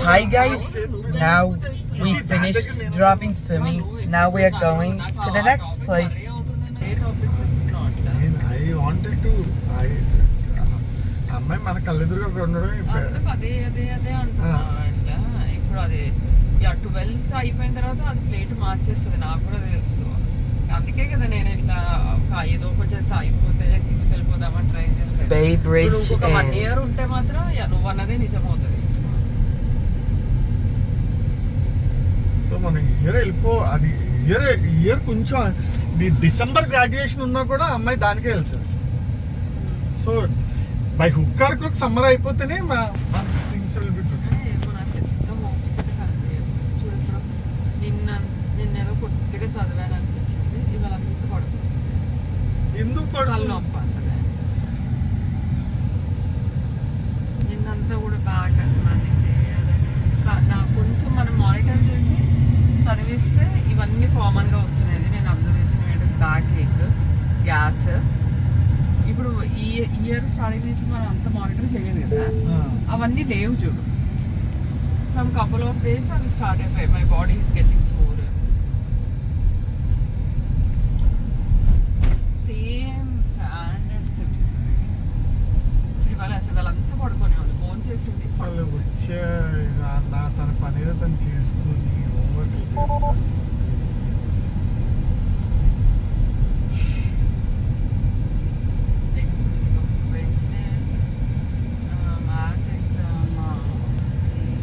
Hi guys, now we finished dropping Sumi. Now we are going to the next place. I wanted to. అమ్మాయి మన కళ్ళెదురుగా ఉండడం అదే అంటున్నా. ఇప్పుడు అది 12th అయిపోయిన తర్వాత అది ప్లేట్ మార్చేస్తుంది, నాకు కూడా తెలుసు. అందుకే కదా నేను ఇట్లా ఏదో కొంచెం అయిపోతే తీసుకెళ్ళిపోదామని ట్రై చేస్తాను. Bay Bridge ఇంకొక 1 year ఉంటే మాత్రం నువ్వు అన్నదే నిజమవుతుంది. సో మనం ఇయర్ వెళ్ళిపో. అది ఇయర్ కొంచెం డిసెంబర్ గ్రాడ్యుయేషన్ ఉన్నా కూడా అమ్మాయి దానికే వెళ్తుంది. So by hook or crook summer అయిపోతేనే మా థింగ్స్ విల్ బి గుడ్. ఏమో నాకు ఎంత హోప్స్ చూడు, నిన్నేదో కొద్దిగా చదివాను అనిపించింది. ఇవాళ అంత పడుతుంది. ఎందుకు కళ్ళు పడుతుంది? నొప్పి అంటది. నిన్నంతా కూడా బాగా నాకు కొంచెం మనం మానిటర్ చేసి చదివిస్తే ఇవన్నీ కామన్గా వస్తున్నాయి. నేను అబ్జర్వ్ చేసిన బ్యాక్ ఏక్, గ్యాస్. ఇప్పుడు ఈ ఇయర్ స్టార్టింగ్ నుంచి మనం అంత మానిటర్ చేయలేదు కదా, అవన్నీ లేవు చూడు. ఫ్రమ్ కపుల్ ఆఫ్ డేస్ అవి స్టార్ట్ అయిపోయాయి. My body is getting